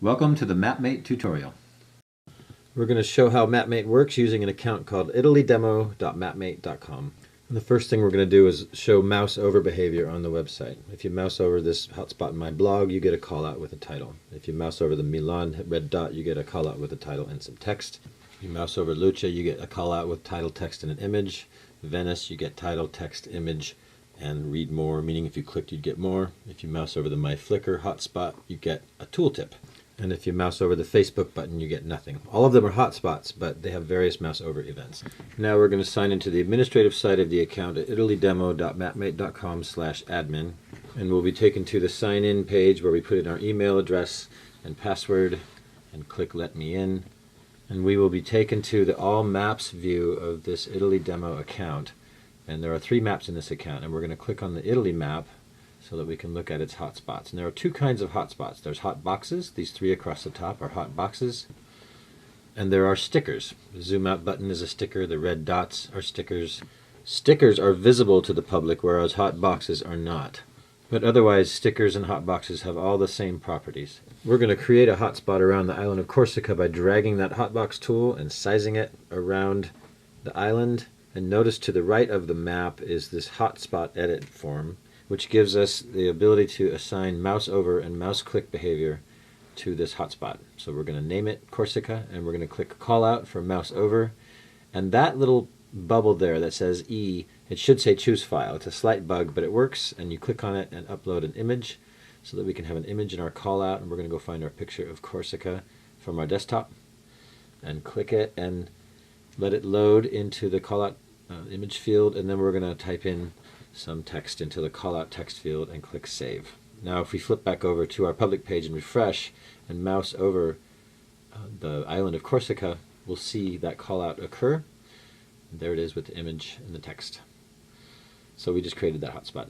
Welcome to the MapMate tutorial. We're going to show how MapMate works using an account called italydemo.mapmate.com. And the first thing we're going to do is show mouse over behavior on the website. If you mouse over this hotspot in my blog, you get a call out with a title. If you mouse over the Milan red dot, you get a call out with a title and some text. If you mouse over Lucha, you get a call out with title, text, and an image. Venice, you get title, text, image, and read more, meaning if you clicked, you'd get more. If you mouse over the My Flickr hotspot, you get a tooltip. And if you mouse over the Facebook button, you get nothing. All of them are hotspots, but they have various mouse over events. Now we're going to sign into the administrative side of the account at italydemo.mapmate.com/admin. And we'll be taken to the sign in page where we put in our email address and password and click Let Me In. And we will be taken to the All Maps view of this Italy Demo account. And there are 3 maps in this account. And we're going to click on the Italy map so that we can look at its hotspots. And there are 2 kinds of hotspots. There's hot boxes. These 3 across the top are hot boxes. And there are stickers. The zoom out button is a sticker. The red dots are stickers. Stickers are visible to the public, whereas hot boxes are not. But otherwise, stickers and hot boxes have all the same properties. We're going to create a hotspot around the island of Corsica by dragging that hotbox tool and sizing it around the island. And notice to the right of the map is this hotspot edit form, which gives us the ability to assign mouse over and mouse click behavior to this hotspot. So we're going to name it Corsica, and we're going to click call out for mouse over. And that little bubble there that says E, it should say choose file. It's a slight bug, but it works, and you click on it and upload an image so that we can have an image in our call out. And we're going to go find our picture of Corsica from our desktop and click it and let it load into the call out image field, and then we're going to type in some text into the callout text field and click Save. Now if we flip back over to our public page and refresh and mouse over the island of Corsica, we'll see that callout occur. And there it is with the image and the text. So we just created that hotspot.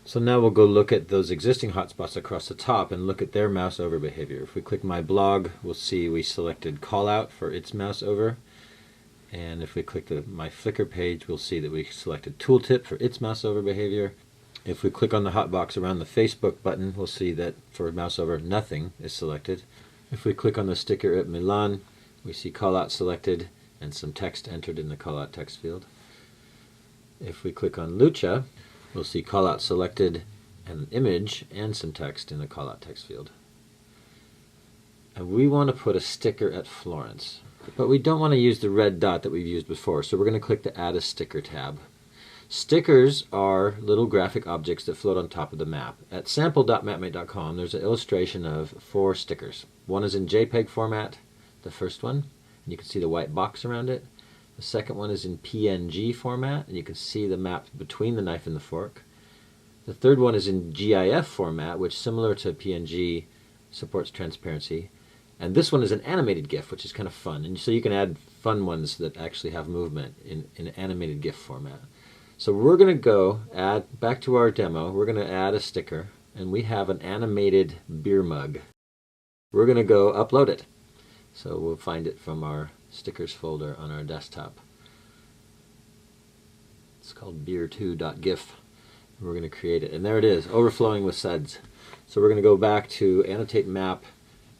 So now we'll go look at those existing hotspots across the top and look at their mouse over behavior. If we click My Blog, we'll see we selected callout for its mouse over. And if we click the My Flickr page, we'll see that we selected Tooltip for its mouse over behavior. If we click on the hotbox around the Facebook button, we'll see that for mouse over, nothing is selected. If we click on the sticker at Milan, we see callout selected and some text entered in the callout text field. If we click on Lucha, we'll see callout selected and an image and some text in the callout text field. And we want to put a sticker at Florence. But we don't want to use the red dot that we've used before, so we're going to click the Add a Sticker tab. Stickers are little graphic objects that float on top of the map. At sample.mapmate.com, there's an illustration of 4 stickers. One is in JPEG format, the first one, and you can see the white box around it. The second one is in PNG format, and you can see the map between the knife and the fork. The third one is in GIF format, which, similar to PNG, supports transparency. And this one is an animated GIF, which is kind of fun. And so you can add fun ones that actually have movement in an animated GIF format. So we're going to go back to our demo. We're going to add a sticker, and we have an animated beer mug. We're going to go upload it. So we'll find it from our stickers folder on our desktop. It's called beer2.gif. We're going to create it. And there it is, overflowing with suds. So we're going to go back to Annotate Map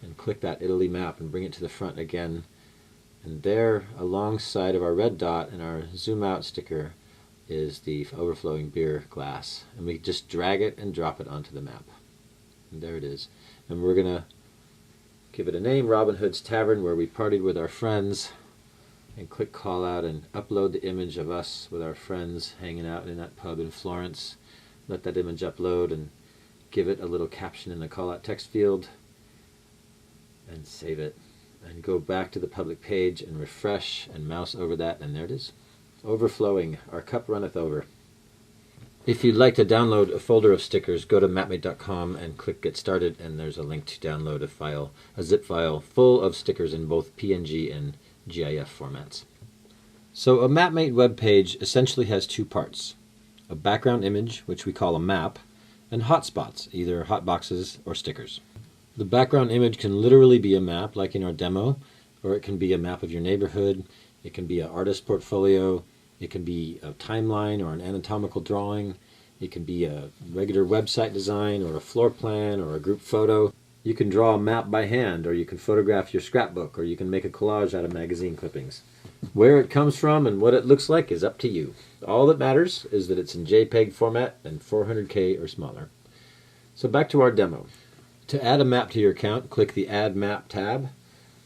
and click that Italy map and bring it to the front again. And there, alongside of our red dot and our zoom out sticker, is the overflowing beer glass. And we just drag it and drop it onto the map. And there it is. And we're going to give it a name, Robin Hood's Tavern, where we partied with our friends, and click call out and upload the image of us with our friends hanging out in that pub in Florence. Let that image upload and give it a little caption in the call out text field. And save it, and go back to the public page and refresh and mouse over that, and there it is. Overflowing, our cup runneth over. If you'd like to download a folder of stickers, go to mapmate.com and click Get Started, and there's a link to download a zip file full of stickers in both PNG and GIF formats. So a MapMate web page essentially has 2 parts: a background image, which we call a map, and hotspots, either hotboxes or stickers. The background image can literally be a map, like in our demo, or it can be a map of your neighborhood, it can be an artist portfolio, it can be a timeline or an anatomical drawing, it can be a regular website design or a floor plan or a group photo. You can draw a map by hand, or you can photograph your scrapbook, or you can make a collage out of magazine clippings. Where it comes from and what it looks like is up to you. All that matters is that it's in JPEG format and 400K or smaller. So back to our demo. To add a map to your account, click the Add Map tab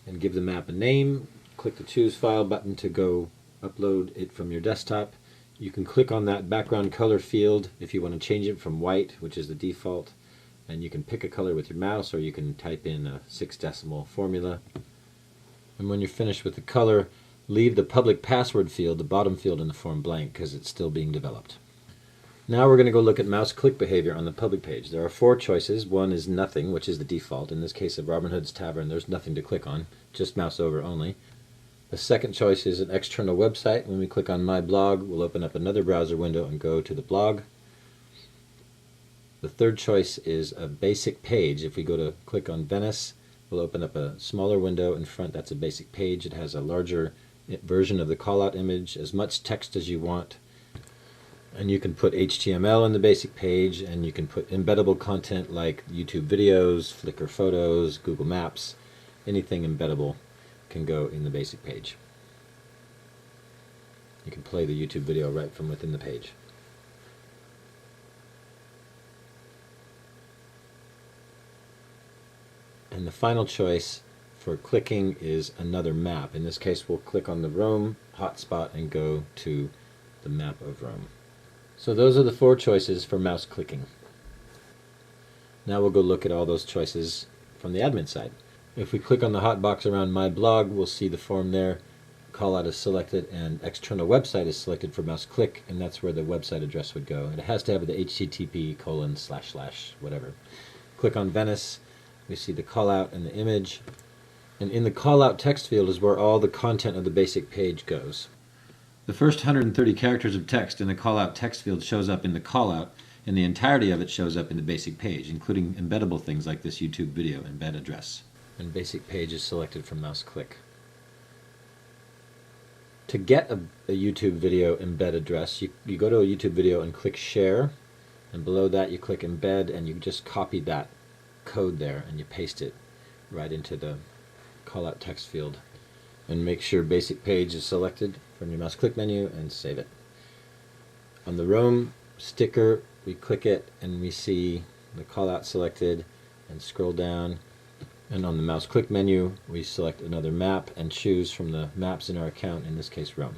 and give the map a name. Click the Choose File button to go upload it from your desktop. You can click on that background color field if you want to change it from white, which is the default, and you can pick a color with your mouse, or you can type in a 6-decimal formula. And when you're finished with the color, leave the public password field, the bottom field in the form, blank because it's still being developed. Now we're going to go look at mouse click behavior on the public page. There are 4 choices. One is nothing, which is the default. In this case of Robin Hood's Tavern, there's nothing to click on, just mouse over only. The second choice is an external website. When we click on My Blog, we'll open up another browser window and go to the blog. The third choice is a basic page. If we go to click on Venice, we'll open up a smaller window in front. That's a basic page. It has a larger version of the callout image, as much text as you want. And you can put HTML in the basic page, and you can put embeddable content like YouTube videos, Flickr photos, Google Maps. Anything embeddable can go in the basic page. You can play the YouTube video right from within the page. And the final choice for clicking is another map. In this case, we'll click on the Rome hotspot and go to the map of Rome. So those are the 4 choices for mouse clicking. Now we'll go look at all those choices from the admin side. If we click on the hot box around My Blog, we'll see the form there. Callout is selected and external website is selected for mouse click, and that's where the website address would go. And it has to have the http:// whatever. Click on Venice. We see the callout and the image. And in the callout text field is where all the content of the basic page goes. The first 130 characters of text in the callout text field shows up in the callout, and the entirety of it shows up in the basic page, including embeddable things like this YouTube video embed address. And basic page is selected from mouse click. To get a YouTube video embed address, you go to a YouTube video and click share, and below that you click embed, and you just copy that code there and you paste it right into the callout text field. And make sure basic page is selected from your mouse click menu and save it. On the Rome sticker, we click it and we see the callout selected, and scroll down, and on the mouse click menu we select another map and choose from the maps in our account, in this case Rome.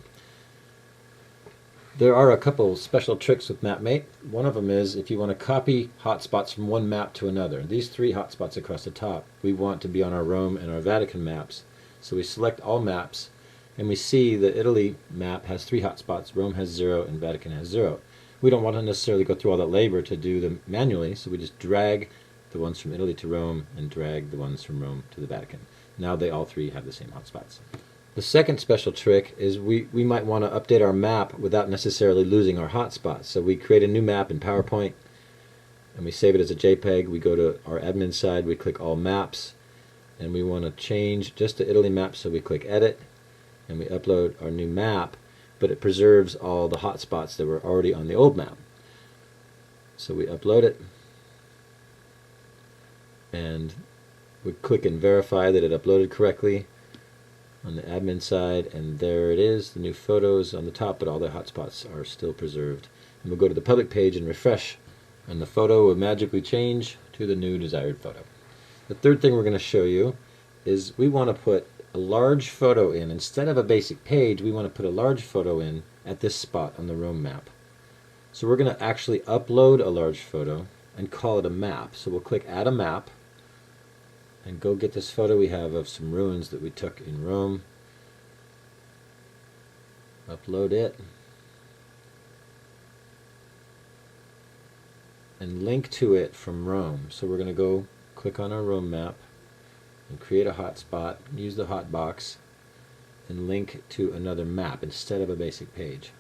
There are a couple special tricks with MapMate. One of them is if you want to copy hotspots from one map to another. These 3 hotspots across the top we want to be on our Rome and our Vatican maps. So we select all maps, and we see the Italy map has 3 hotspots, Rome has 0, and Vatican has 0. We don't want to necessarily go through all that labor to do them manually, so we just drag the ones from Italy to Rome and drag the ones from Rome to the Vatican. Now they all 3 have the same hotspots. The second special trick is we might want to update our map without necessarily losing our hotspots. So we create a new map in PowerPoint, and we save it as a JPEG. We go to our admin side, we click All Maps, and we want to change just the Italy map, so we click Edit, and we upload our new map, but it preserves all the hotspots that were already on the old map. So we upload it, and we click and verify that it uploaded correctly on the admin side, and there it is. The new photos on the top, but all the hotspots are still preserved. And we'll go to the public page and refresh, and the photo will magically change to the new desired photo. The third thing we're going to show you is we want to put a large photo in. Instead of a basic page, we want to put a large photo in at this spot on the Rome map. So we're going to actually upload a large photo and call it a map. So we'll click Add a Map and go get this photo we have of some ruins that we took in Rome. Upload it. And link to it from Rome. So we're going to go click on our Rome map and create a hotspot, use the hotbox, and link to another map instead of a basic page.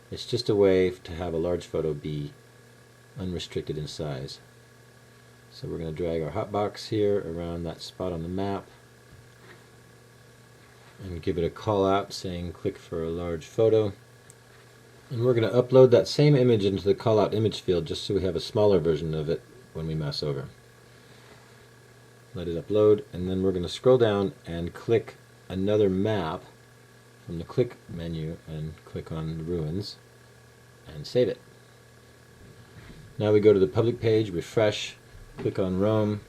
It's just a way to have a large photo be unrestricted in size. So we're going to drag our hotbox here around that spot on the map and give it a call out saying click for a large photo. And we're going to upload that same image into the call out image field just so we have a smaller version of it when we mouse over. let it upload, and then we're going to scroll down and click another map from the click menu and click on the ruins and save it. Now we go to the public page, refresh, click on Rome,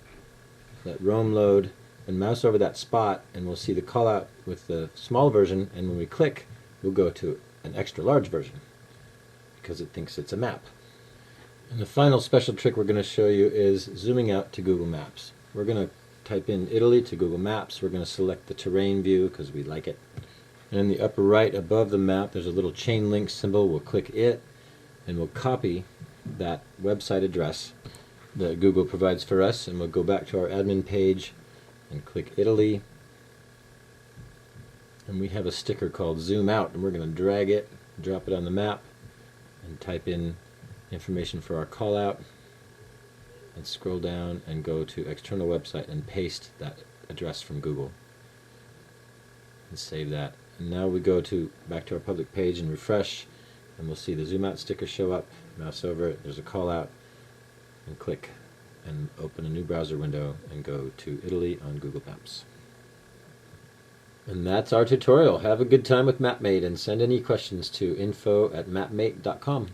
let Rome load, and mouse over that spot, and we'll see the call out with the small version, and when we click, we'll go to an extra large version because it thinks it's a map. And the final special trick we're going to show you is zooming out to Google Maps. We're going to type in Italy to Google Maps. We're going to select the terrain view because we like it. And in the upper right above the map there's a little chain link symbol. We'll click it and we'll copy that website address that Google provides for us, and we'll go back to our admin page and click Italy. And we have a sticker called Zoom Out, and we're going to drag it, drop it on the map, and type in information for our call out, and scroll down and go to external website and paste that address from Google and save that. And now we go to back to our public page and refresh, and we'll see the Zoom Out sticker show up. Mouse over it, there's a call out, and click and open a new browser window and go to Italy on Google Maps. And that's our tutorial. Have a good time with MapMate, and send any questions to info@mapmate.com.